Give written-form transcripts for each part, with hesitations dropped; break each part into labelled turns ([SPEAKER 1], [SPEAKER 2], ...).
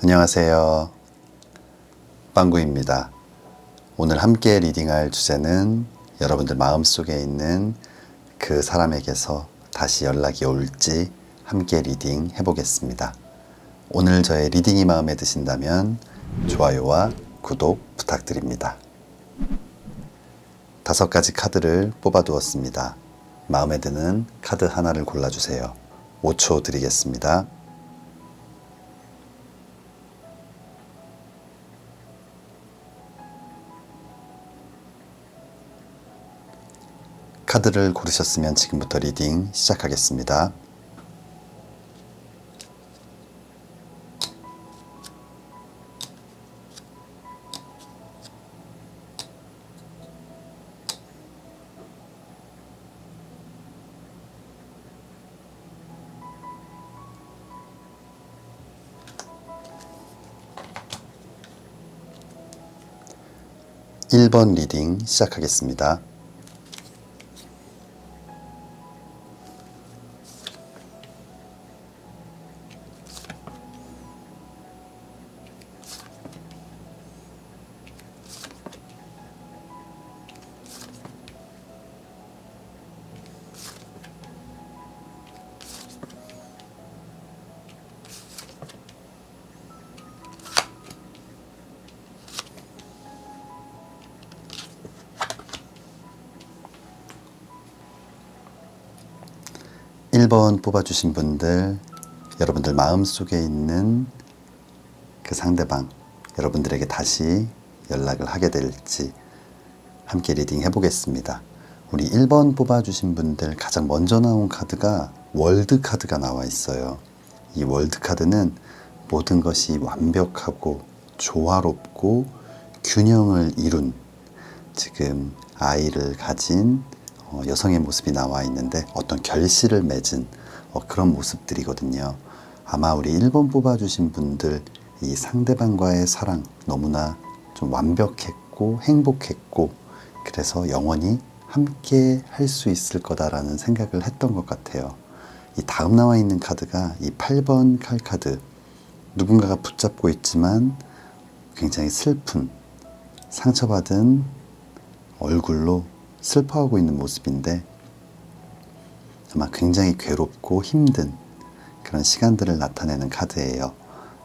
[SPEAKER 1] 안녕하세요. 빵구입니다. 오늘 함께 리딩할 주제는 여러분들 마음속에 있는 그 사람에게서 다시 연락이 올지 함께 리딩 해보겠습니다. 오늘 저의 리딩이 마음에 드신다면 좋아요와 구독 부탁드립니다. 5가지 카드를 뽑아두었습니다. 마음에 드는 카드 하나를 골라주세요. 5초 드리겠습니다. 카드를 고르셨으면 지금부터 리딩 시작하겠습니다. (1번) 리딩 시작하겠습니다. 1번 뽑아주신 분들, 여러분들 마음속에 있는 그 상대방, 여러분들에게 다시 연락을 하게 될지 함께 리딩 해보겠습니다. 우리 1번 뽑아주신 분들 가장 먼저 나온 카드가 월드 카드가 나와 있어요. 이 월드 카드는 모든 것이 완벽하고 조화롭고 균형을 이룬, 지금 아이를 가진 여성의 모습이 나와 있는데 어떤 결실을 맺은 그런 모습들이거든요. 아마 우리 1번 뽑아주신 분들 이 상대방과의 사랑 너무나 좀 완벽했고 행복했고 그래서 영원히 함께 할 수 있을 거다라는 생각을 했던 것 같아요. 이 다음 나와 있는 카드가 이 8번 칼카드, 누군가가 붙잡고 있지만 굉장히 슬픈, 상처받은 얼굴로 슬퍼하고 있는 모습인데 아마 굉장히 괴롭고 힘든 그런 시간들을 나타내는 카드예요.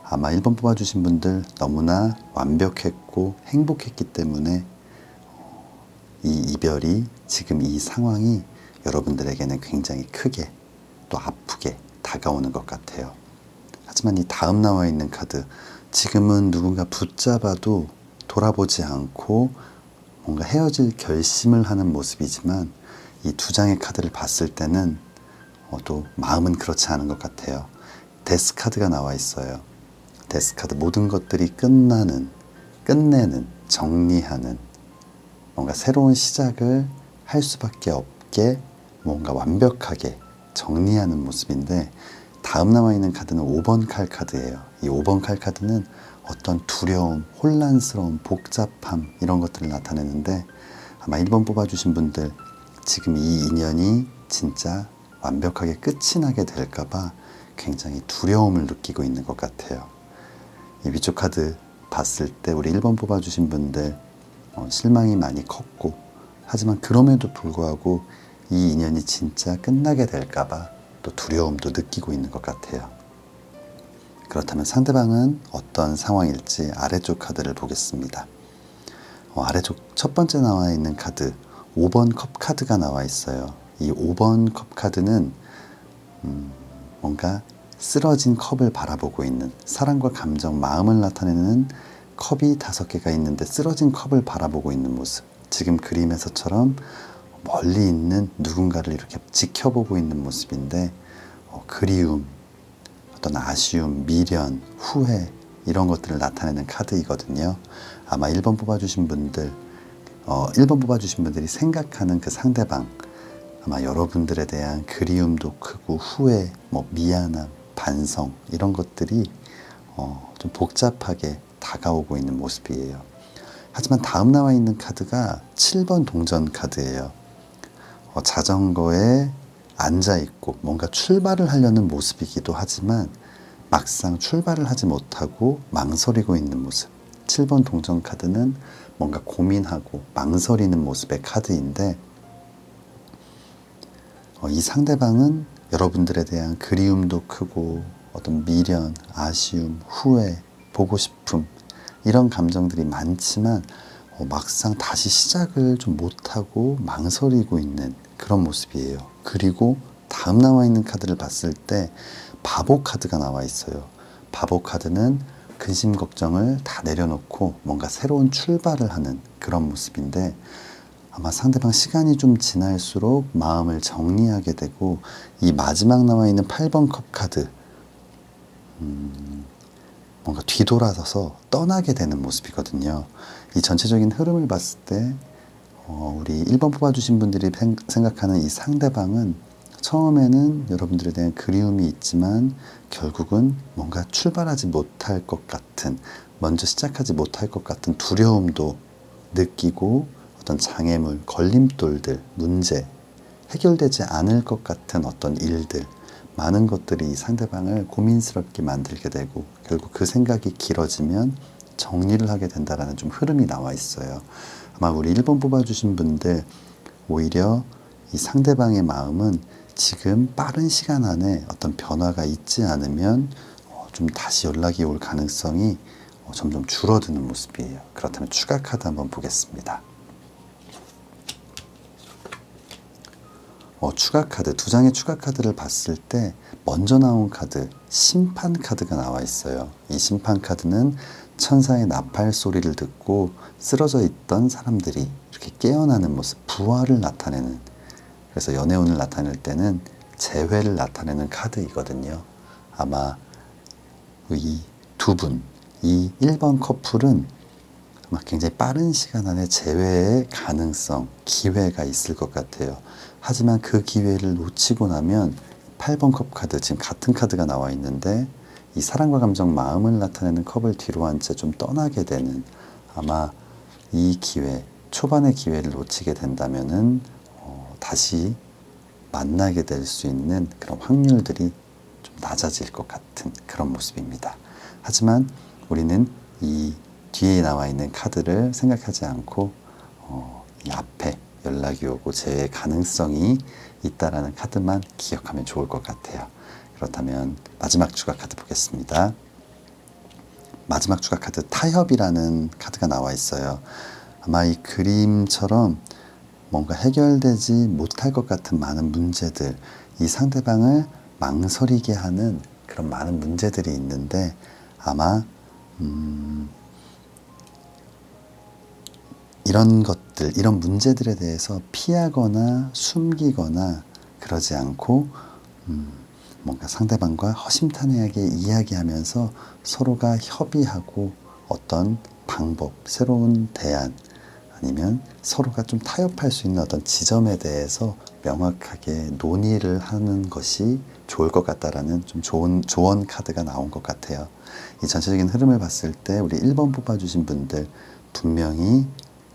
[SPEAKER 1] 아마 1번 뽑아주신 분들 너무나 완벽했고 행복했기 때문에 이 이별이, 지금 이 상황이 여러분들에게는 굉장히 크게 또 아프게 다가오는 것 같아요. 하지만 이 다음 나와 있는 카드, 지금은 누군가 붙잡아도 돌아보지 않고 뭔가 헤어질 결심을 하는 모습이지만 이 2장의 카드를 봤을 때는 또 마음은 그렇지 않은 것 같아요. 데스 카드가 나와 있어요. 데스 카드, 모든 것들이 끝내는, 정리하는, 뭔가 새로운 시작을 할 수밖에 없게 뭔가 완벽하게 정리하는 모습인데, 다음 나와 있는 카드는 5번 칼 카드예요. 이 5번 칼 카드는 어떤 두려움, 혼란스러움, 복잡함 이런 것들을 나타내는데 아마 1번 뽑아주신 분들 지금 이 인연이 진짜 완벽하게 끝이 나게 될까봐 굉장히 두려움을 느끼고 있는 것 같아요. 이 위쪽 카드 봤을 때 우리 1번 뽑아주신 분들 실망이 많이 컸고, 하지만 그럼에도 불구하고 이 인연이 진짜 끝나게 될까봐 또 두려움도 느끼고 있는 것 같아요. 그렇다면 상대방은 어떤 상황일지 아래쪽 카드를 보겠습니다. 아래쪽 첫 번째 나와 있는 카드 5번 컵 카드가 나와 있어요. 이 5번 컵 카드는 뭔가 쓰러진 컵을 바라보고 있는, 사랑과 감정, 마음을 나타내는 컵이 5개가 있는데 쓰러진 컵을 바라보고 있는 모습, 지금 그림에서처럼 멀리 있는 누군가를 이렇게 지켜보고 있는 모습인데 그리움, 어떤 아쉬움, 미련, 후회 이런 것들을 나타내는 카드이거든요. 아마 1번 뽑아주신 분들, 1번 뽑아주신 분들이 생각하는 그 상대방, 아마 여러분들에 대한 그리움도 크고 후회, 미안함, 반성 이런 것들이 좀 복잡하게 다가오고 있는 모습이에요. 하지만 다음 나와 있는 카드가 7번 동전 카드예요. 자전거에 앉아있고 뭔가 출발을 하려는 모습이기도 하지만 막상 출발을 하지 못하고 망설이고 있는 모습. 7번 동전 카드는 뭔가 고민하고 망설이는 모습의 카드인데, 이 상대방은 여러분들에 대한 그리움도 크고 어떤 미련, 아쉬움, 후회, 보고 싶음, 이런 감정들이 많지만 막상 다시 시작을 좀 못하고 망설이고 있는 그런 모습이에요. 그리고 다음 나와 있는 카드를 봤을 때 바보 카드가 나와 있어요. 바보 카드는 근심 걱정을 다 내려놓고 뭔가 새로운 출발을 하는 그런 모습인데, 아마 상대방 시간이 좀 지날수록 마음을 정리하게 되고, 이 마지막 나와 있는 8번 컵 카드, 뭔가 뒤돌아서서 떠나게 되는 모습이거든요. 이 전체적인 흐름을 봤을 때 우리 1번 뽑아주신 분들이 생각하는 이 상대방은 처음에는 여러분들에 대한 그리움이 있지만 결국은 뭔가 출발하지 못할 것 같은, 먼저 시작하지 못할 것 같은 두려움도 느끼고, 어떤 장애물, 걸림돌들, 문제, 해결되지 않을 것 같은 어떤 일들, 많은 것들이 이 상대방을 고민스럽게 만들게 되고, 결국 그 생각이 길어지면 정리를 하게 된다라는 좀 흐름이 나와 있어요. 아마 우리 1번 뽑아주신 분들, 오히려 이 상대방의 마음은 지금 빠른 시간 안에 어떤 변화가 있지 않으면 좀 다시 연락이 올 가능성이 점점 줄어드는 모습이에요. 그렇다면 추가 카드 한번 보겠습니다. 추가 카드, 두 장의 추가 카드를 봤을 때 먼저 나온 카드, 심판 카드가 나와 있어요. 이 심판 카드는 천사의 나팔 소리를 듣고 쓰러져 있던 사람들이 이렇게 깨어나는 모습, 부활을 나타내는, 그래서 연애운을 나타낼 때는 재회를 나타내는 카드이거든요. 아마 이 두 분, 이 1번 커플은 아마 굉장히 빠른 시간 안에 재회의 가능성, 기회가 있을 것 같아요. 하지만 그 기회를 놓치고 나면 8번 컵 카드, 지금 같은 카드가 나와 있는데, 이 사랑과 감정, 마음을 나타내는 컵을 뒤로 한 채 좀 떠나게 되는, 아마 이 기회, 초반의 기회를 놓치게 된다면은 다시 만나게 될 수 있는 그런 확률들이 좀 낮아질 것 같은 그런 모습입니다. 하지만 우리는 이 뒤에 나와 있는 카드를 생각하지 않고 이 앞에 연락이 오고 재회 가능성이 있다라는 카드만 기억하면 좋을 것 같아요. 그렇다면 마지막 추가 카드 보겠습니다. 마지막 추가 카드, 타협이라는 카드가 나와 있어요. 아마 이 그림처럼 뭔가 해결되지 못할 것 같은 많은 문제들, 이 상대방을 망설이게 하는 그런 많은 문제들이 있는데, 아마 이런 것들, 이런 문제들에 대해서 피하거나 숨기거나 그러지 않고 뭔가 상대방과 허심탄회하게 이야기하면서 서로가 협의하고 어떤 방법, 새로운 대안, 아니면 서로가 좀 타협할 수 있는 어떤 지점에 대해서 명확하게 논의를 하는 것이 좋을 것 같다라는 좀 좋은 조언 카드가 나온 것 같아요. 이 전체적인 흐름을 봤을 때 우리 1번 뽑아주신 분들, 분명히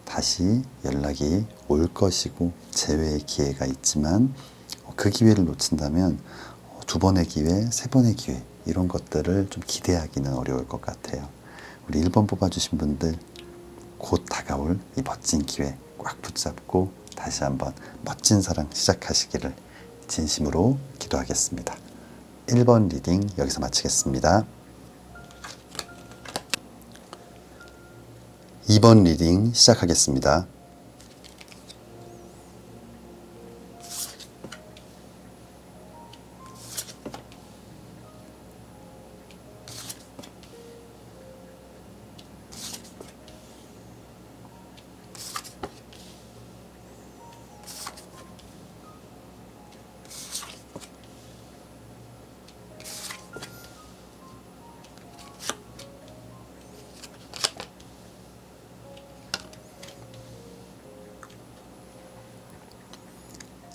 [SPEAKER 1] 다시 연락이 올 것이고 재회의 기회가 있지만, 그 기회를 놓친다면 두 번의 기회, 세 번의 기회, 이런 것들을 좀 기대하기는 어려울 것 같아요. 우리 1번 뽑아주신 분들, 곧 다가올 이 멋진 기회 꽉 붙잡고 다시 한번 멋진 사랑 시작하시기를 진심으로 기도하겠습니다. 1번 리딩 여기서 마치겠습니다. 2번 리딩 시작하겠습니다.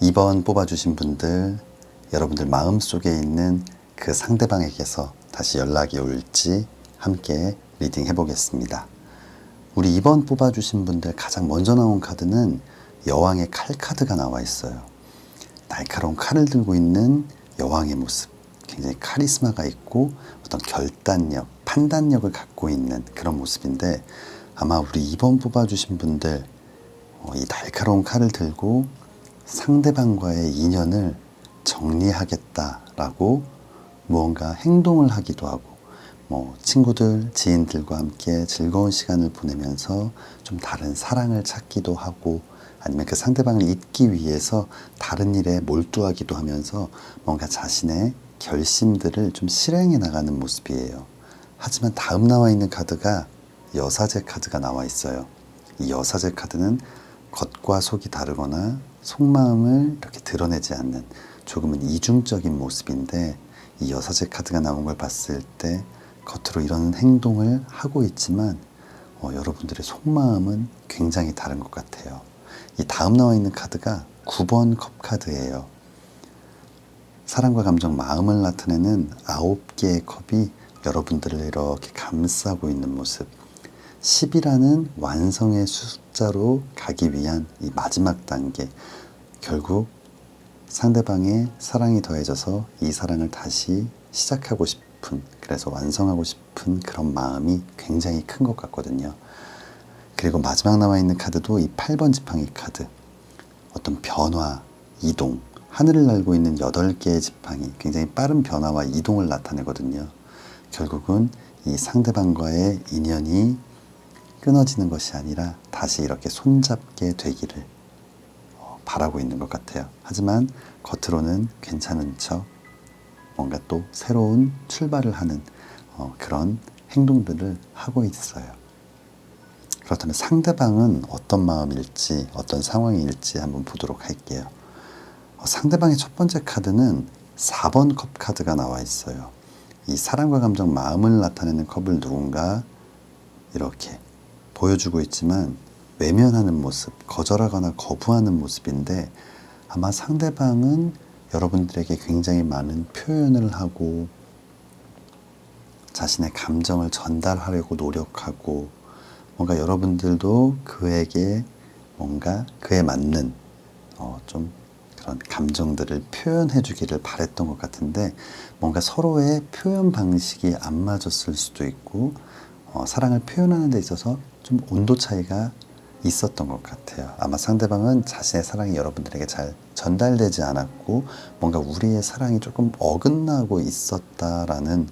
[SPEAKER 1] 2번 뽑아주신 분들, 여러분들 마음속에 있는 그 상대방에게서 다시 연락이 올지 함께 리딩 해보겠습니다. 우리 2번 뽑아주신 분들 가장 먼저 나온 카드는 여왕의 칼 카드가 나와 있어요. 날카로운 칼을 들고 있는 여왕의 모습, 굉장히 카리스마가 있고 어떤 결단력, 판단력을 갖고 있는 그런 모습인데, 아마 우리 2번 뽑아주신 분들 이 날카로운 칼을 들고 상대방과의 인연을 정리하겠다라고 무언가 행동을 하기도 하고, 친구들, 지인들과 함께 즐거운 시간을 보내면서 좀 다른 사랑을 찾기도 하고, 아니면 그 상대방을 잊기 위해서 다른 일에 몰두하기도 하면서 뭔가 자신의 결심들을 좀 실행해 나가는 모습이에요. 하지만 다음 나와 있는 카드가 여사제 카드가 나와 있어요. 이 여사제 카드는 겉과 속이 다르거나 속마음을 이렇게 드러내지 않는 조금은 이중적인 모습인데, 이 여사제 카드가 나온 걸 봤을 때 겉으로 이런 행동을 하고 있지만 여러분들의 속마음은 굉장히 다른 것 같아요. 이 다음 나와 있는 카드가 9번 컵 카드예요. 사랑과 감정, 마음을 나타내는 9개의 컵이 여러분들을 이렇게 감싸고 있는 모습. 10이라는 완성의 숫자로 가기 위한 이 마지막 단계. 결국 상대방의 사랑이 더해져서 이 사랑을 다시 시작하고 싶은, 그래서 완성하고 싶은 그런 마음이 굉장히 큰 것 같거든요. 그리고 마지막 나와 있는 카드도 이 8번 지팡이 카드. 어떤 변화, 이동, 하늘을 날고 있는 8개의 지팡이, 굉장히 빠른 변화와 이동을 나타내거든요. 결국은 이 상대방과의 인연이 끊어지는 것이 아니라 다시 이렇게 손잡게 되기를 바라고 있는 것 같아요. 하지만 겉으로는 괜찮은 척 뭔가 또 새로운 출발을 하는 그런 행동들을 하고 있어요. 그렇다면 상대방은 어떤 마음일지, 어떤 상황일지 한번 보도록 할게요. 상대방의 첫 번째 카드는 4번 컵 카드가 나와 있어요. 이 사랑과 감정, 마음을 나타내는 컵을 누군가 이렇게 보여주고 있지만 외면하는 모습, 거절하거나 거부하는 모습인데, 아마 상대방은 여러분들에게 굉장히 많은 표현을 하고 자신의 감정을 전달하려고 노력하고, 뭔가 여러분들도 그에게 뭔가 그에 맞는 좀 그런 감정들을 표현해 주기를 바랬던 것 같은데, 뭔가 서로의 표현 방식이 안 맞았을 수도 있고, 사랑을 표현하는 데 있어서 좀 온도 차이가 있었던 것 같아요. 아마 상대방은 자신의 사랑이 여러분들에게 잘 전달되지 않았고, 뭔가 우리의 사랑이 조금 어긋나고 있었다라는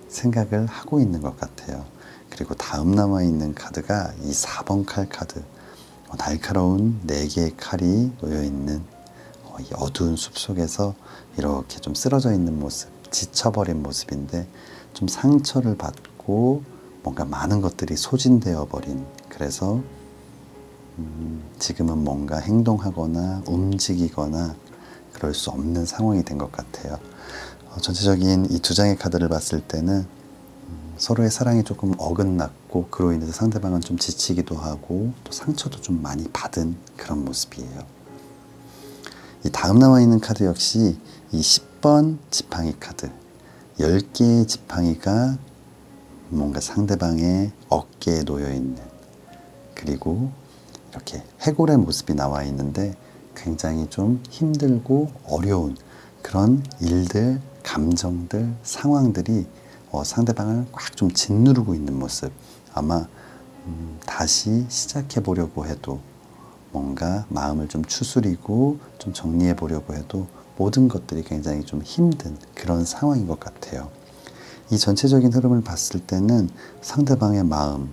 [SPEAKER 1] 생각을 하고 있는 것 같아요. 그리고 다음 남아 있는 카드가 이 4번 칼 카드. 날카로운 4개의 칼이 놓여있는 이 어두운 숲속에서 이렇게 좀 쓰러져 있는 모습, 지쳐버린 모습인데, 좀 상처를 받고 뭔가 많은 것들이 소진되어 버린, 그래서 지금은 뭔가 행동하거나 움직이거나 그럴 수 없는 상황이 된 것 같아요. 전체적인 이 2장의 카드를 봤을 때는 서로의 사랑이 조금 어긋났고, 그로 인해서 상대방은 좀 지치기도 하고 또 상처도 좀 많이 받은 그런 모습이에요. 이 다음 나와 있는 카드 역시 이 10번 지팡이 카드. 10개의 지팡이가 뭔가 상대방의 어깨에 놓여있는, 그리고 이렇게 해골의 모습이 나와 있는데 굉장히 좀 힘들고 어려운 그런 일들, 감정들, 상황들이 상대방을 꽉 좀 짓누르고 있는 모습. 아마 다시 시작해 보려고 해도, 뭔가 마음을 좀 추스리고 좀 정리해 보려고 해도 모든 것들이 굉장히 좀 힘든 그런 상황인 것 같아요. 이 전체적인 흐름을 봤을 때는 상대방의 마음,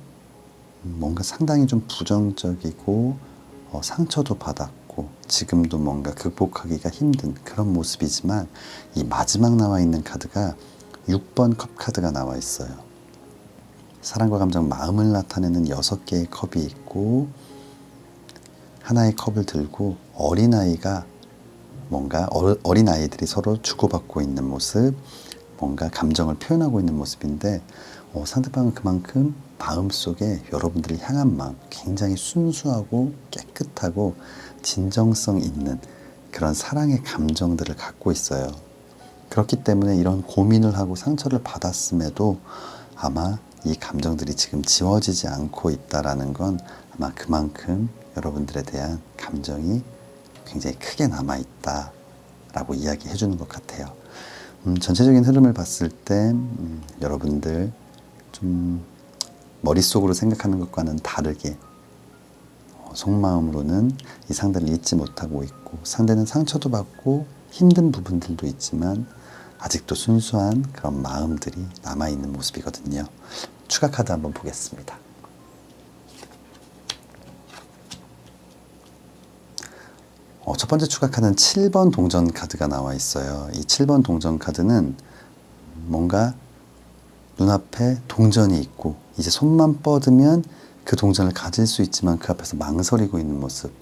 [SPEAKER 1] 뭔가 상당히 좀 부정적이고 상처도 받았고 지금도 뭔가 극복하기가 힘든 그런 모습이지만, 이 마지막 나와 있는 카드가 6번 컵 카드가 나와 있어요. 사랑과 감정, 마음을 나타내는 6개의 컵이 있고, 하나의 컵을 들고 어린아이가 뭔가 어린아이들이 서로 주고받고 있는 모습, 뭔가 감정을 표현하고 있는 모습인데, 상대방은 그만큼 마음속에 여러분들이 향한 마음, 굉장히 순수하고 깨끗하고 진정성 있는 그런 사랑의 감정들을 갖고 있어요. 그렇기 때문에 이런 고민을 하고 상처를 받았음에도 아마 이 감정들이 지금 지워지지 않고 있다라는 건 아마 그만큼 여러분들에 대한 감정이 굉장히 크게 남아있다라고 이야기해 주는 것 같아요. 전체적인 흐름을 봤을 때 여러분들 좀 머릿속으로 생각하는 것과는 다르게 속마음으로는 이 상대를 잊지 못하고 있고, 상대는 상처도 받고 힘든 부분들도 있지만 아직도 순수한 그런 마음들이 남아있는 모습이거든요. 추가 카드 한번 보겠습니다. 첫 번째 추가 카드는 7번 동전 카드가 나와 있어요. 이 7번 동전 카드는 뭔가 눈앞에 동전이 있고 이제 손만 뻗으면 그 동전을 가질 수 있지만 그 앞에서 망설이고 있는 모습.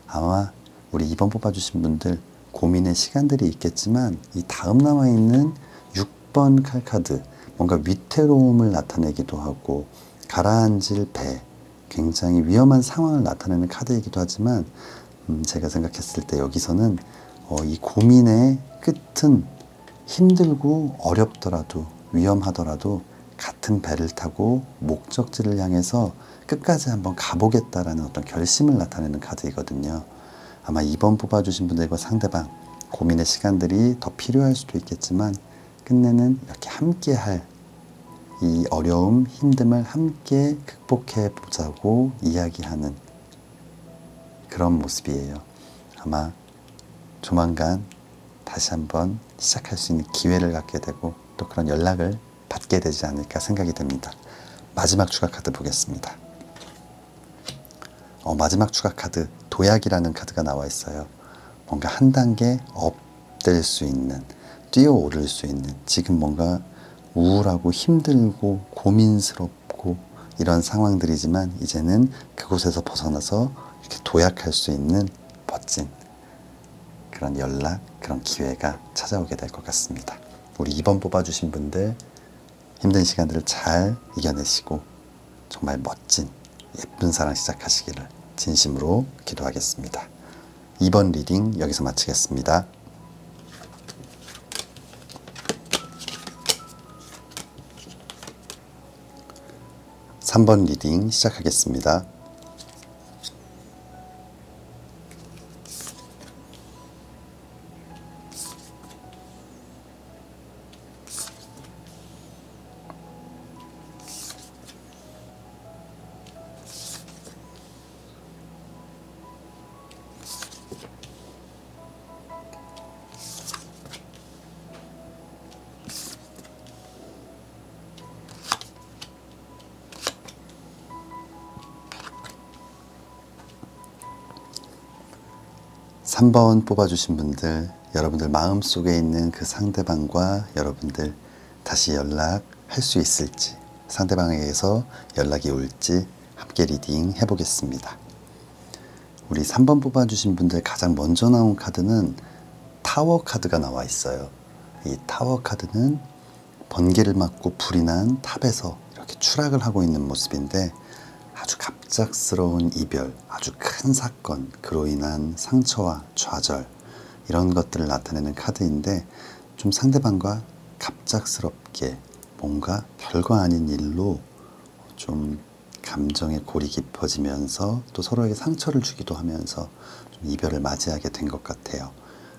[SPEAKER 1] 아마 우리 2번 뽑아주신 분들 고민의 시간들이 있겠지만 이 다음 남아있는 6번 칼카드, 뭔가 위태로움을 나타내기도 하고 가라앉을 배, 굉장히 위험한 상황을 나타내는 카드이기도 하지만 제가 생각했을 때 여기서는 이 고민의 끝은 힘들고 어렵더라도 위험하더라도 같은 배를 타고 목적지를 향해서 끝까지 한번 가보겠다라는 어떤 결심을 나타내는 카드이거든요. 아마 2번 뽑아주신 분들과 상대방 고민의 시간들이 더 필요할 수도 있겠지만 끝내는 이렇게 함께할 이 어려움, 힘듦을 함께 극복해 보자고 이야기하는 그런 모습이에요. 아마 조만간 다시 한번 시작할 수 있는 기회를 갖게 되고 또 그런 연락을 받게 되지 않을까 생각이 듭니다. 마지막 추가 카드 보겠습니다. 마지막 추가 카드 도약이라는 카드가 나와 있어요. 뭔가 한 단계 업될 수 있는, 뛰어오를 수 있는, 지금 뭔가 우울하고 힘들고 고민스럽고 이런 상황들이지만 이제는 그곳에서 벗어나서 이렇게 도약할 수 있는 멋진 그런 연락, 그런 기회가 찾아오게 될 것 같습니다. 우리 2번 뽑아주신 분들 힘든 시간들을 잘 이겨내시고 정말 멋진 예쁜 사랑 시작하시기를 진심으로 기도하겠습니다. 2번 리딩 여기서 마치겠습니다. (3번) 리딩 시작하겠습니다. (3번) 뽑아주신 분들, 여러분들 마음속에 있는 그 상대방과 여러분들 다시 연락할 수 있을지, 상대방에게서 연락이 올지 함께 리딩 해보겠습니다. 우리 3번 뽑아주신 분들 가장 먼저 나온 카드는 타워 카드가 나와 있어요. 이 타워 카드는 번개를 맞고 불이 난 탑에서 이렇게 추락을 하고 있는 모습인데 아주 갑작스러운 이별, 아주 큰 사건, 그로 인한 상처와 좌절 이런 것들을 나타내는 카드인데 좀 상대방과 갑작스럽게 뭔가 별거 아닌 일로 좀 감정의 골이 깊어지면서 또 서로에게 상처를 주기도 하면서 좀 이별을 맞이하게 된 것 같아요.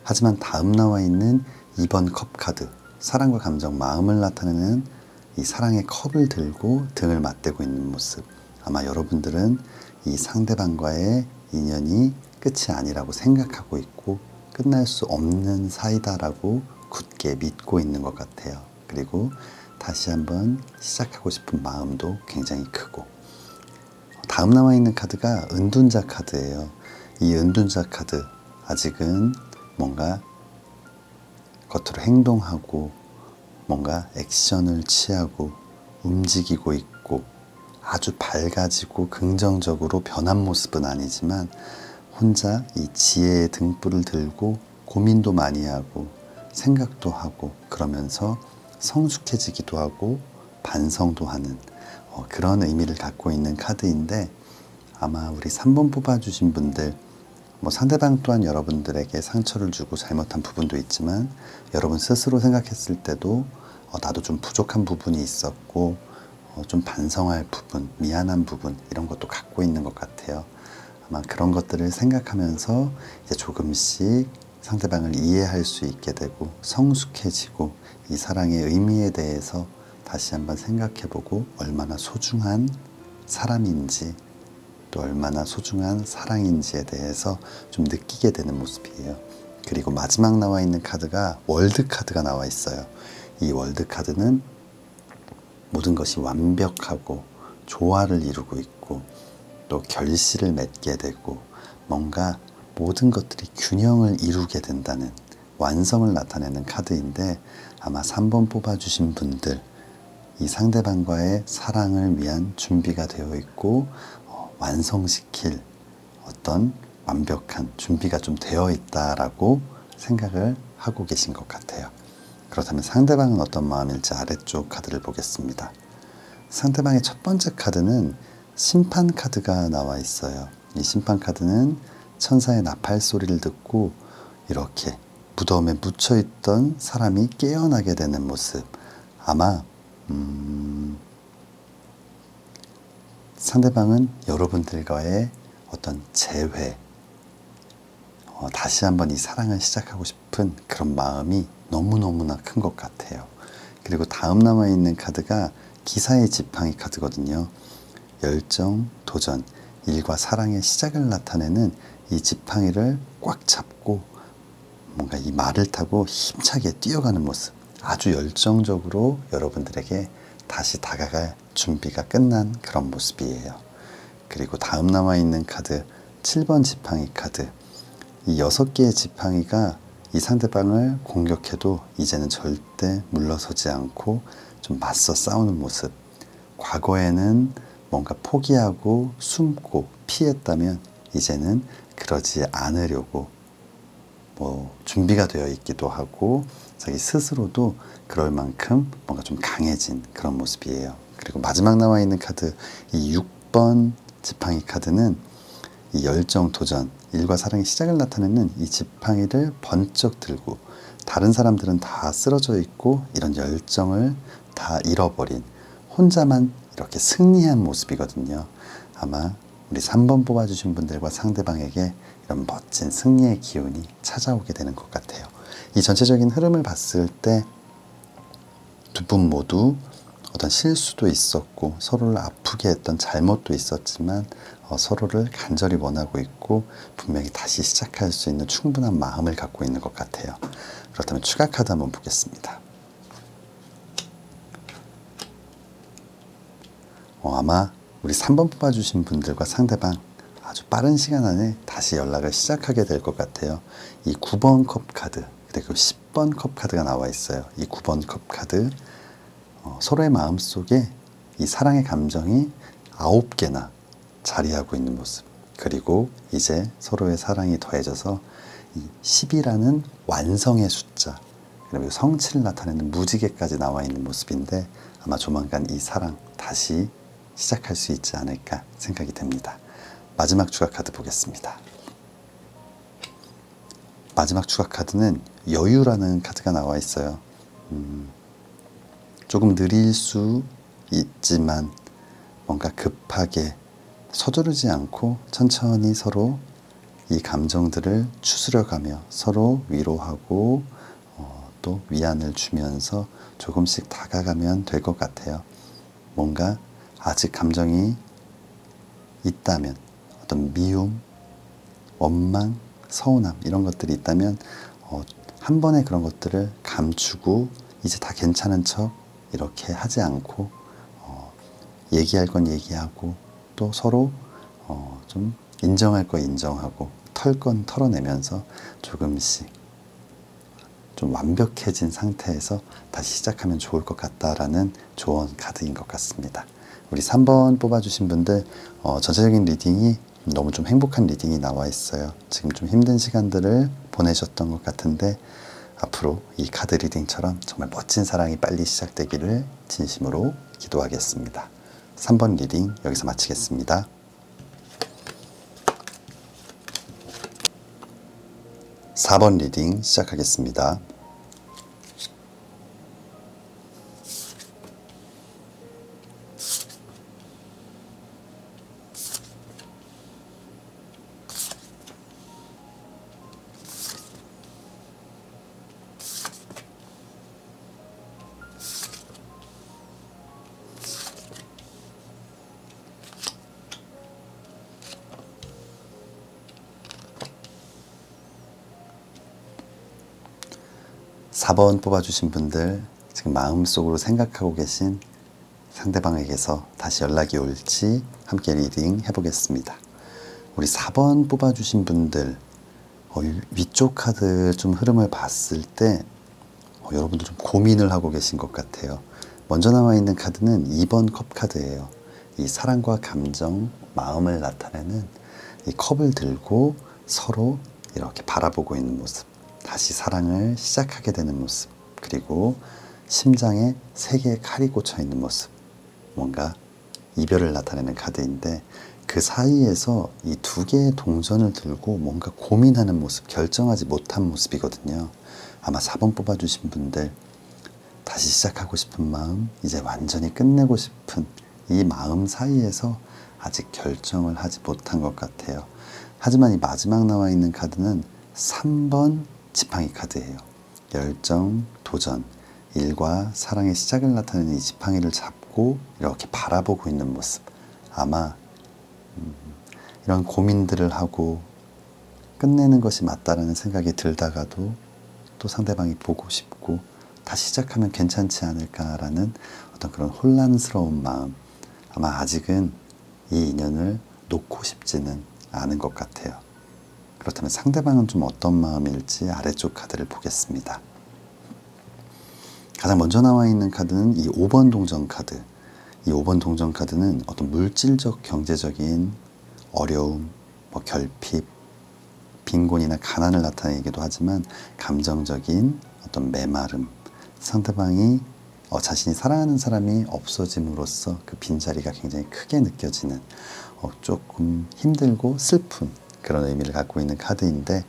[SPEAKER 1] 하지만 다음 나와 있는 2번 컵 카드, 사랑과 감정, 마음을 나타내는 이 사랑의 컵을 들고 등을 맞대고 있는 모습. 아마 여러분들은 이 상대방과의 인연이 끝이 아니라고 생각하고 있고 끝날 수 없는 사이다라고 굳게 믿고 있는 것 같아요. 그리고 다시 한번 시작하고 싶은 마음도 굉장히 크고, 다음 나와 있는 카드가 은둔자 카드예요. 이 은둔자 카드, 아직은 뭔가 겉으로 행동하고 뭔가 액션을 취하고 움직이고 있고 아주 밝아지고 긍정적으로 변한 모습은 아니지만 혼자 이 지혜의 등불을 들고 고민도 많이 하고 생각도 하고 그러면서 성숙해지기도 하고 반성도 하는 그런 의미를 갖고 있는 카드인데, 아마 우리 3번 뽑아주신 분들, 상대방 또한 여러분들에게 상처를 주고 잘못한 부분도 있지만 여러분 스스로 생각했을 때도 나도 좀 부족한 부분이 있었고 좀 반성할 부분, 미안한 부분 이런 것도 갖고 있는 것 같아요. 아마 그런 것들을 생각하면서 이제 조금씩 상대방을 이해할 수 있게 되고 성숙해지고 이 사랑의 의미에 대해서 다시 한번 생각해보고 얼마나 소중한 사람인지 또 얼마나 소중한 사랑인지에 대해서 좀 느끼게 되는 모습이에요. 그리고 마지막 나와 있는 카드가 월드 카드가 나와 있어요. 이 월드 카드는 모든 것이 완벽하고 조화를 이루고 있고 또 결실을 맺게 되고 뭔가 모든 것들이 균형을 이루게 된다는 완성을 나타내는 카드인데 아마 3번 뽑아주신 분들 이 상대방과의 사랑을 위한 준비가 되어 있고 완성시킬 어떤 완벽한 준비가 좀 되어 있다라고 생각을 하고 계신 것 같아요. 그렇다면 상대방은 어떤 마음일지 아래쪽 카드를 보겠습니다. 상대방의 첫 번째 카드는 심판 카드가 나와 있어요. 이 심판 카드는 천사의 나팔 소리를 듣고 이렇게 무덤에 묻혀있던 사람이 깨어나게 되는 모습. 아마 상대방은 여러분들과의 어떤 재회, 다시 한번 이 사랑을 시작하고 싶은 그런 마음이 너무너무나 큰 것 같아요. 그리고 다음 남아있는 카드가 기사의 지팡이 카드거든요. 열정, 도전, 일과 사랑의 시작을 나타내는 이 지팡이를 꽉 잡고 뭔가 이 말을 타고 힘차게 뛰어가는 모습. 아주 열정적으로 여러분들에게 다시 다가갈 준비가 끝난 그런 모습이에요. 그리고 다음 남아있는 카드 7번 지팡이 카드. 이 6개의 지팡이가 이 상대방을 공격해도 이제는 절대 물러서지 않고 좀 맞서 싸우는 모습. 과거에는 뭔가 포기하고 숨고 피했다면 이제는 그러지 않으려고 준비가 되어 있기도 하고 자기 스스로도 그럴 만큼 뭔가 좀 강해진 그런 모습이에요. 그리고 마지막 나와 있는 카드 이 6번 지팡이 카드는 이 열정, 도전, 일과 사랑의 시작을 나타내는 이 지팡이를 번쩍 들고 다른 사람들은 다 쓰러져 있고 이런 열정을 다 잃어버린 혼자만 이렇게 승리한 모습이거든요. 아마 우리 3번 뽑아주신 분들과 상대방에게 이런 멋진 승리의 기운이 찾아오게 되는 것 같아요. 이 전체적인 흐름을 봤을 때 두 분 모두 어떤 실수도 있었고 서로를 아프게 했던 잘못도 있었지만 서로를 간절히 원하고 있고 분명히 다시 시작할 수 있는 충분한 마음을 갖고 있는 것 같아요. 그렇다면 추가 카드 한번 보겠습니다. 아마 우리 3번 뽑아주신 분들과 상대방 아주 빠른 시간 안에 다시 연락을 시작하게 될 것 같아요. 이 9번 컵 카드 그리고 10번 컵 카드가 나와 있어요. 이 9번 컵 카드 서로의 마음속에 이 사랑의 감정이 9개나 자리하고 있는 모습. 그리고 이제 서로의 사랑이 더해져서 이 10이라는 완성의 숫자 그리고 성취를 나타내는 무지개까지 나와 있는 모습인데 아마 조만간 이 사랑 다시 시작할 수 있지 않을까 생각이 됩니다. 마지막 추가 카드 보겠습니다. 마지막 추가 카드는 여유라는 카드가 나와 있어요. 조금 느릴 수 있지만 뭔가 급하게 서두르지 않고 천천히 서로 이 감정들을 추스려가며 서로 위로하고 또 위안을 주면서 조금씩 다가가면 될 것 같아요. 뭔가 아직 감정이 있다면 어떤 미움, 원망, 서운함 이런 것들이 있다면 한 번에 그런 것들을 감추고 이제 다 괜찮은 척 이렇게 하지 않고 얘기할 건 얘기하고 또 서로 좀 인정할 거 인정하고 털 건 털어내면서 조금씩 좀 완벽해진 상태에서 다시 시작하면 좋을 것 같다라는 조언 카드인 것 같습니다. 우리 3번 뽑아주신 분들 전체적인 리딩이 너무 좀 행복한 리딩이 나와 있어요. 지금 좀 힘든 시간들을 보내셨던 것 같은데 앞으로 이 카드 리딩처럼 정말 멋진 사랑이 빨리 시작되기를 진심으로 기도하겠습니다. 3번 리딩 여기서 마치겠습니다. 4번 리딩 시작하겠습니다. 4번 뽑아주신 분들 지금 마음속으로 생각하고 계신 상대방에게서 다시 연락이 올지 함께 리딩 해보겠습니다. 우리 4번 뽑아주신 분들 위쪽 카드 좀 흐름을 봤을 때 여러분들 좀 고민을 하고 계신 것 같아요. 먼저 나와 있는 카드는 2번 컵 카드예요. 이 사랑과 감정, 마음을 나타내는 이 컵을 들고 서로 이렇게 바라보고 있는 모습, 다시 사랑을 시작하게 되는 모습, 그리고 심장에 3개의 칼이 꽂혀 있는 모습, 뭔가 이별을 나타내는 카드인데 그 사이에서 이 2개의 동전을 들고 뭔가 고민하는 모습, 결정하지 못한 모습이거든요. 아마 4번 뽑아주신 분들 다시 시작하고 싶은 마음, 이제 완전히 끝내고 싶은 이 마음 사이에서 아직 결정을 하지 못한 것 같아요. 하지만 이 마지막 나와 있는 카드는 3번 지팡이 카드예요. 열정, 도전, 일과 사랑의 시작을 나타내는 이 지팡이를 잡고 이렇게 바라보고 있는 모습. 아마 이런 고민들을 하고 끝내는 것이 맞다라는 생각이 들다가도 또 상대방이 보고 싶고 다시 시작하면 괜찮지 않을까라는 어떤 그런 혼란스러운 마음. 아마 아직은 이 인연을 놓고 싶지는 않은 것 같아요. 그렇다면 상대방은 좀 어떤 마음일지 아래쪽 카드를 보겠습니다. 가장 먼저 나와 있는 카드는 이 5번 동전 카드. 이 5번 동전 카드는 어떤 물질적, 경제적인 어려움, 결핍, 빈곤이나 가난을 나타내기도 하지만 감정적인 어떤 메마름, 상대방이 자신이 사랑하는 사람이 없어짐으로써 그 빈자리가 굉장히 크게 느껴지는 조금 힘들고 슬픈 그런 의미를 갖고 있는 카드인데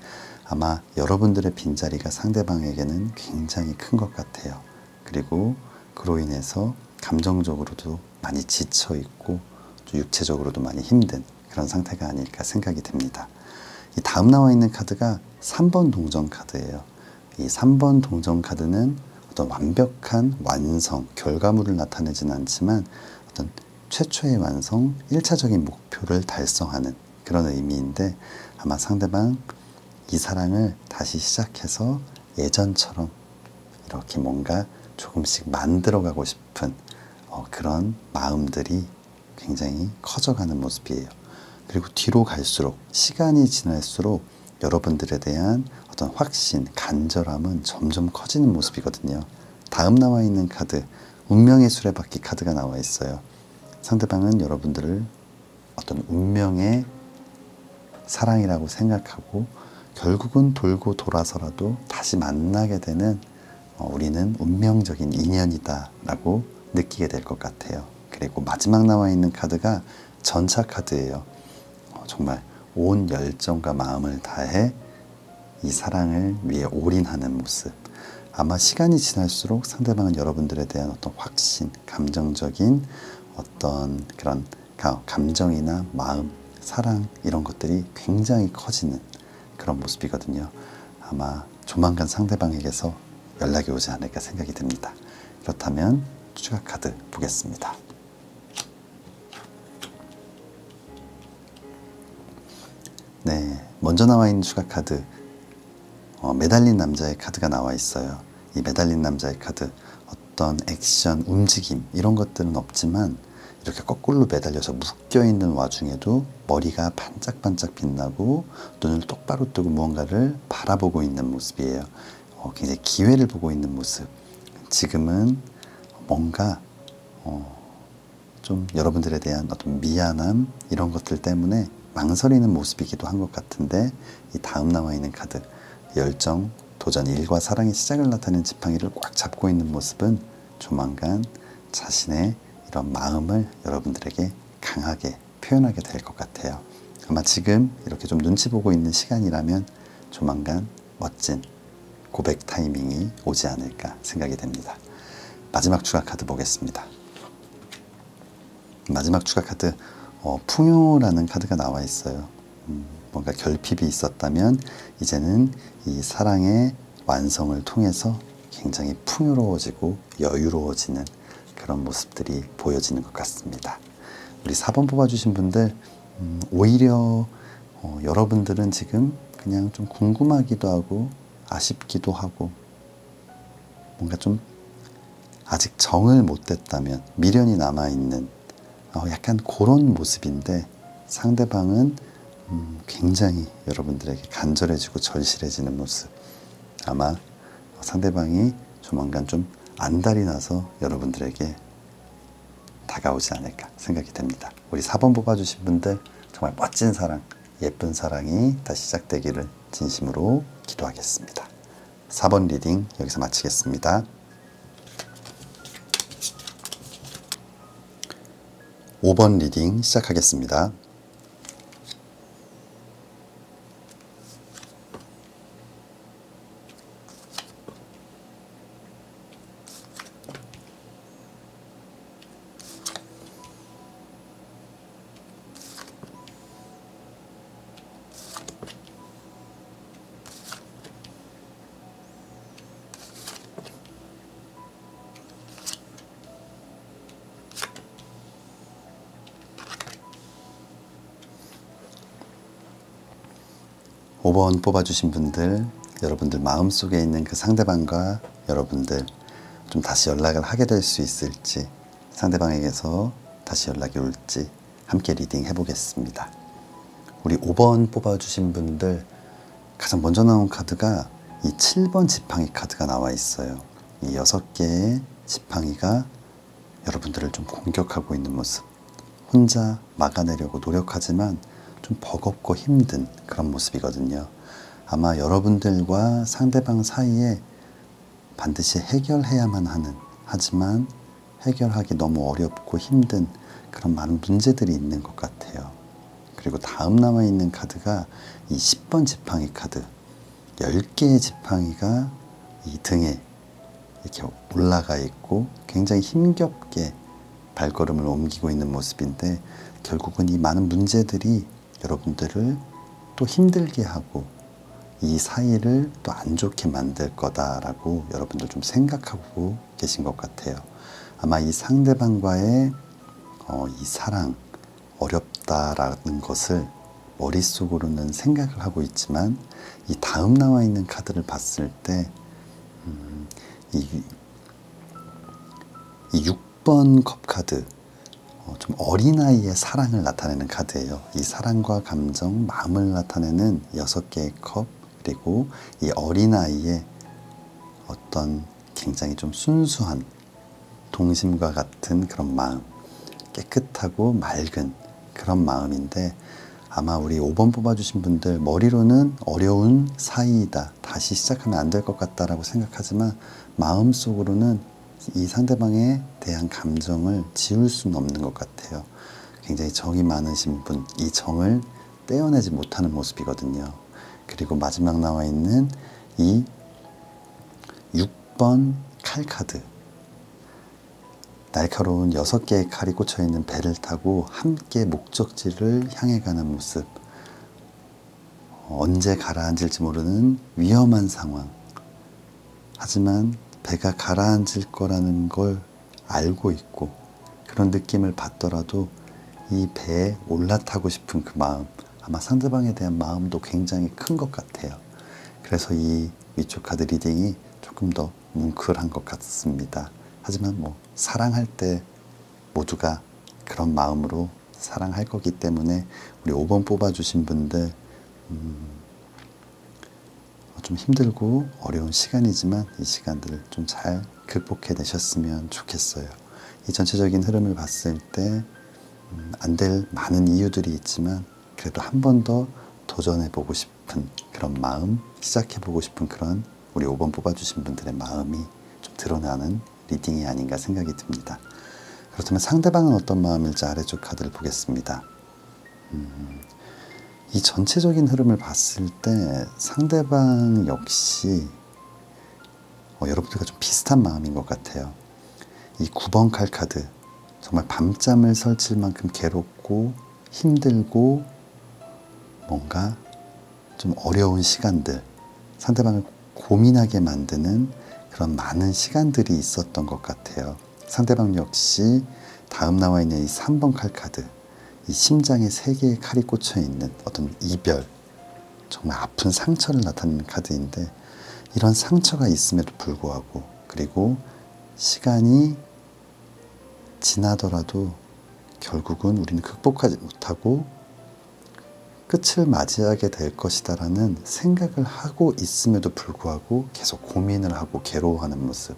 [SPEAKER 1] 아마 여러분들의 빈자리가 상대방에게는 굉장히 큰 것 같아요. 그리고 그로 인해서 감정적으로도 많이 지쳐 있고 육체적으로도 많이 힘든 그런 상태가 아닐까 생각이 듭니다. 이 다음 나와 있는 카드가 3번 동전 카드예요. 이 3번 동전 카드는 어떤 완벽한 완성, 결과물을 나타내지는 않지만 어떤 최초의 완성, 1차적인 목표를 달성하는 그런 의미인데 아마 상대방 이 사랑을 다시 시작해서 예전처럼 이렇게 뭔가 조금씩 만들어가고 싶은 그런 마음들이 굉장히 커져가는 모습이에요. 그리고 뒤로 갈수록 시간이 지날수록 여러분들에 대한 어떤 확신, 간절함은 점점 커지는 모습이거든요. 다음 나와 있는 카드, 운명의 수레바퀴 카드가 나와 있어요. 상대방은 여러분들을 어떤 운명의 사랑이라고 생각하고 결국은 돌고 돌아서라도 다시 만나게 되는 우리는 운명적인 인연이다 라고 느끼게 될 것 같아요. 그리고 마지막 나와 있는 카드가 전차 카드예요. 정말 온 열정과 마음을 다해 이 사랑을 위해 올인하는 모습. 아마 시간이 지날수록 상대방은 여러분들에 대한 어떤 확신, 감정적인 어떤 그런 감정이나 마음, 사랑 이런 것들이 굉장히 커지는 그런 모습이거든요. 아마 조만간 상대방에게서 연락이 오지 않을까 생각이 듭니다. 그렇다면 추가 카드 보겠습니다. 네, 먼저 나와 있는 추가 카드 매달린 남자의 카드가 나와 있어요. 이 매달린 남자의 카드 어떤 액션, 움직임 이런 것들은 없지만 이렇게 거꾸로 매달려서 묶여있는 와중에도 머리가 반짝반짝 빛나고 눈을 똑바로 뜨고 무언가를 바라보고 있는 모습이에요. 굉장히 기회를 보고 있는 모습. 지금은 뭔가 좀 여러분들에 대한 어떤 미안함 이런 것들 때문에 망설이는 모습이기도 한 것 같은데 이 다음 나와 있는 카드 열정, 도전, 일과 사랑의 시작을 나타내는 지팡이를 꽉 잡고 있는 모습은 조만간 자신의 이런 마음을 여러분들에게 강하게 표현하게 될 것 같아요. 아마 지금 이렇게 좀 눈치 보고 있는 시간이라면 조만간 멋진 고백 타이밍이 오지 않을까 생각이 됩니다. 마지막 추가 카드 보겠습니다. 마지막 추가 카드 풍요라는 카드가 나와 있어요. 뭔가 결핍이 있었다면 이제는 이 사랑의 완성을 통해서 굉장히 풍요로워지고 여유로워지는 그런 모습들이 보여지는 것 같습니다. 우리 4번 뽑아주신 분들 오히려 여러분들은 지금 그냥 좀 궁금하기도 하고 아쉽기도 하고 뭔가 좀 아직 정을 못 댔다면 미련이 남아있는 약간 그런 모습인데, 상대방은 굉장히 여러분들에게 간절해지고 절실해지는 모습. 아마 상대방이 조만간 좀 안달이 나서 여러분들에게 다가오지 않을까 생각이 됩니다. 우리 4번 뽑아주신 분들 정말 멋진 사랑, 예쁜 사랑이 다시 시작되기를 진심으로 기도하겠습니다. 4번 리딩 여기서 마치겠습니다. 5번 리딩 시작하겠습니다. 5번 뽑아주신 분들, 여러분들 마음속에 있는 그 상대방과 여러분들 좀 다시 연락을 하게 될 수 있을지, 상대방에게서 다시 연락이 올지 함께 리딩 해보겠습니다. 우리 5번 뽑아주신 분들 가장 먼저 나온 카드가 이 7번 지팡이 카드가 나와 있어요. 이 6개의 지팡이가 여러분들을 좀 공격하고 있는 모습, 혼자 막아내려고 노력하지만 좀 버겁고 힘든 그런 모습이거든요. 아마 여러분들과 상대방 사이에 반드시 해결해야만 하는, 하지만 해결하기 너무 어렵고 힘든 그런 많은 문제들이 있는 것 같아요. 그리고 다음 남아있는 카드가 이 10번 지팡이 카드. 10개의 지팡이가 이 등에 이렇게 올라가 있고 굉장히 힘겹게 발걸음을 옮기고 있는 모습인데, 결국은 이 많은 문제들이 여러분들을 또 힘들게 하고 이 사이를 또 안 좋게 만들 거다라고 여러분들 좀 생각하고 계신 것 같아요. 아마 이 상대방과의 이 사랑, 어렵다라는 것을 머릿속으로는 생각을 하고 있지만, 이 다음 나와 있는 카드를 봤을 때 이 6번 컵 카드, 좀 어린아이의 사랑을 나타내는 카드예요. 이 사랑과 감정, 마음을 나타내는 6개의 컵, 그리고 이 어린아이의 어떤 굉장히 좀 순수한 동심과 같은 그런 마음, 깨끗하고 맑은 그런 마음인데, 아마 우리 5번 뽑아주신 분들 머리로는 어려운 사이이다, 다시 시작하면 안 될 것 같다라고 생각하지만 마음속으로는 이 상대방에 대한 감정을 지울 수는 없는 것 같아요. 굉장히 정이 많으신 분, 이 정을 떼어내지 못하는 모습이거든요. 그리고 마지막 나와 있는 이 6번 칼 카드. 날카로운 6개의 칼이 꽂혀있는 배를 타고 함께 목적지를 향해 가는 모습. 언제 가라앉을지 모르는 위험한 상황. 하지만 배가 가라앉을 거라는 걸 알고 있고, 그런 느낌을 받더라도 이 배에 올라타고 싶은 그 마음, 아마 상대방에 대한 마음도 굉장히 큰 것 같아요. 그래서 이 위쪽 카드 리딩이 조금 더 뭉클한 것 같습니다. 하지만 사랑할 때 모두가 그런 마음으로 사랑할 거기 때문에 우리 5번 뽑아주신 분들 좀 힘들고 어려운 시간이지만 이 시간들을 좀 잘 극복해내셨으면 좋겠어요. 이 전체적인 흐름을 봤을 때 안 될 많은 이유들이 있지만 그래도 한 번 더 도전해보고 싶은 그런 마음, 시작해보고 싶은 그런 우리 5번 뽑아주신 분들의 마음이 좀 드러나는 리딩이 아닌가 생각이 듭니다. 그렇다면 상대방은 어떤 마음일지 아래쪽 카드를 보겠습니다. 이 전체적인 흐름을 봤을 때 상대방 역시 여러분들과 좀 비슷한 마음인 것 같아요. 이 9번 칼 카드, 정말 밤잠을 설칠 만큼 괴롭고 힘들고 뭔가 좀 어려운 시간들, 상대방을 고민하게 만드는 그런 많은 시간들이 있었던 것 같아요. 상대방 역시 다음 나와 있는 이 3번 칼 카드, 이 심장에 3개의 칼이 꽂혀 있는 어떤 이별, 정말 아픈 상처를 나타내는 카드인데, 이런 상처가 있음에도 불구하고 그리고 시간이 지나더라도 결국은 우리는 극복하지 못하고 끝을 맞이하게 될 것이다라는 생각을 하고 있음에도 불구하고 계속 고민을 하고 괴로워하는 모습.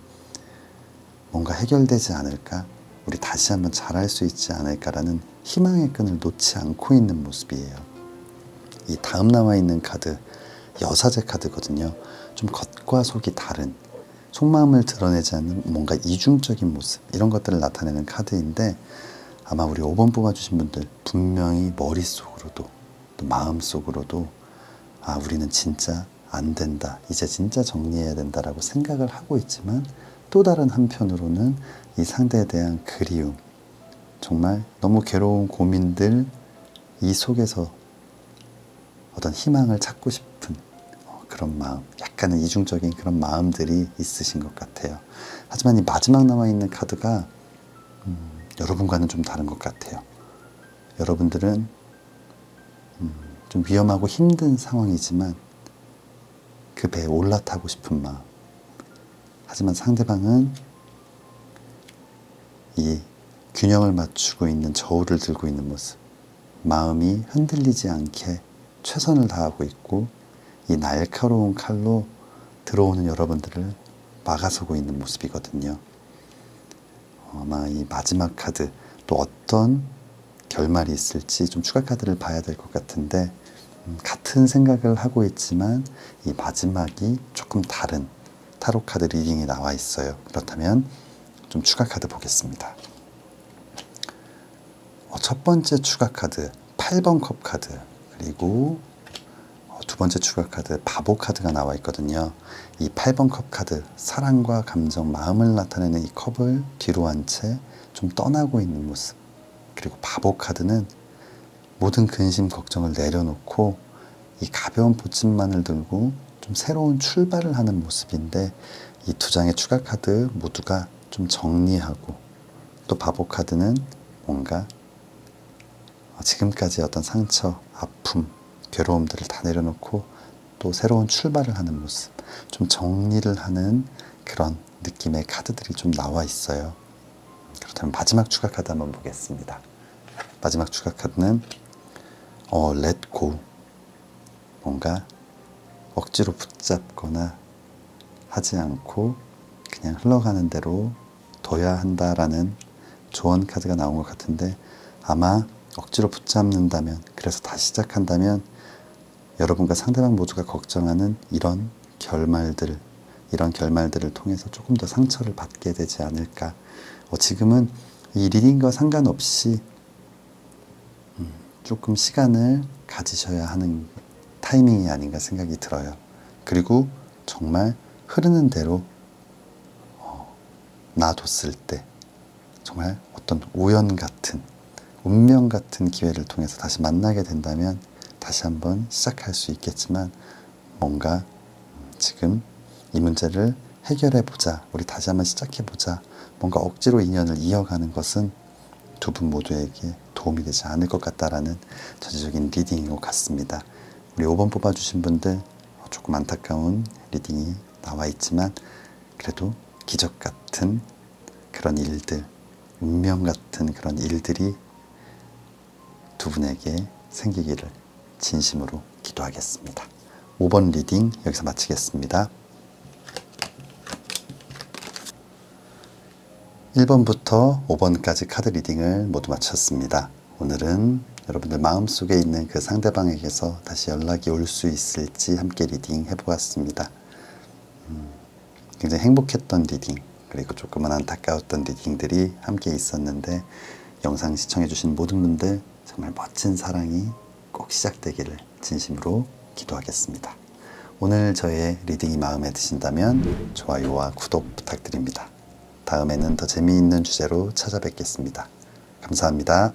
[SPEAKER 1] 뭔가 해결되지 않을까? 우리 다시 한번 잘할 수 있지 않을까라는 희망의 끈을 놓지 않고 있는 모습이에요. 이 다음 나와 있는 카드, 여사제 카드거든요. 좀 겉과 속이 다른, 속마음을 드러내지 않는 뭔가 이중적인 모습, 이런 것들을 나타내는 카드인데, 아마 우리 5번 뽑아주신 분들 분명히 머릿속으로도 또 마음속으로도 우리는 진짜 안 된다, 이제 진짜 정리해야 된다라고 생각을 하고 있지만, 또 다른 한편으로는 이 상대에 대한 그리움, 정말 너무 괴로운 고민들, 이 속에서 어떤 희망을 찾고 싶은 그런 마음, 약간은 이중적인 그런 마음들이 있으신 것 같아요. 하지만 이 마지막 남아있는 카드가 여러분과는 좀 다른 것 같아요. 여러분들은 좀 위험하고 힘든 상황이지만 그 배에 올라타고 싶은 마음. 하지만 상대방은 이 균형을 맞추고 있는 저울을 들고 있는 모습, 마음이 흔들리지 않게 최선을 다하고 있고, 이 날카로운 칼로 들어오는 여러분들을 막아서고 있는 모습이거든요. 아마 이 마지막 카드, 또 어떤 결말이 있을지 좀 추가 카드를 봐야 될 것 같은데, 같은 생각을 하고 있지만 이 마지막이 조금 다른 타로 카드 리딩이 나와 있어요. 그렇다면 좀 추가 카드 보겠습니다. 첫 번째 추가 카드 8번 컵 카드, 그리고 두 번째 추가 카드 바보 카드가 나와 있거든요. 이 8번 컵 카드, 사랑과 감정, 마음을 나타내는 이 컵을 뒤로 한 채 좀 떠나고 있는 모습. 그리고 바보 카드는 모든 근심 걱정을 내려놓고 이 가벼운 보침만을 들고 좀 새로운 출발을 하는 모습인데, 이 두 장의 추가 카드 모두가 좀 정리하고, 또 바보 카드는 뭔가 지금까지 어떤 상처, 아픔, 괴로움들을 다 내려놓고 또 새로운 출발을 하는 모습, 좀 정리를 하는 그런 느낌의 카드들이 좀 나와 있어요. 그렇다면 마지막 추가 카드 한번 보겠습니다. 마지막 추가 카드는 let go. 뭔가 억지로 붙잡거나 하지 않고 그냥 흘러가는 대로 둬야 한다라는 조언 카드가 나온 것 같은데, 아마 억지로 붙잡는다면, 그래서 다시 시작한다면 여러분과 상대방 모두가 걱정하는 이런 결말들을 통해서 조금 더 상처를 받게 되지 않을까. 지금은 이 리딩과 상관없이 조금 시간을 가지셔야 하는 타이밍이 아닌가 생각이 들어요. 그리고 정말 흐르는 대로 놔뒀을 때 정말 어떤 우연 같은, 운명 같은 기회를 통해서 다시 만나게 된다면 다시 한번 시작할 수 있겠지만, 뭔가 지금 이 문제를 해결해보자, 우리 다시 한번 시작해보자, 뭔가 억지로 인연을 이어가는 것은 두 분 모두에게 도움이 되지 않을 것 같다라는 전체적인 리딩인 것 같습니다. 우리 5번 뽑아주신 분들 조금 안타까운 리딩이 나와 있지만, 그래도 기적 같은 그런 일들, 운명 같은 그런 일들이 두 분에게 생기기를 진심으로 기도하겠습니다. 5번 리딩 여기서 마치겠습니다. 1번부터 5번까지 카드 리딩을 모두 마쳤습니다. 오늘은 여러분들 마음속에 있는 그 상대방에게서 다시 연락이 올 수 있을지 함께 리딩 해보았습니다. 굉장히 행복했던 리딩, 그리고 조금은 안타까웠던 리딩들이 함께 있었는데, 영상 시청해주신 모든 분들 정말 멋진 사랑이 꼭 시작되기를 진심으로 기도하겠습니다. 오늘 저의 리딩이 마음에 드신다면 좋아요와 구독 부탁드립니다. 다음에는 더 재미있는 주제로 찾아뵙겠습니다. 감사합니다.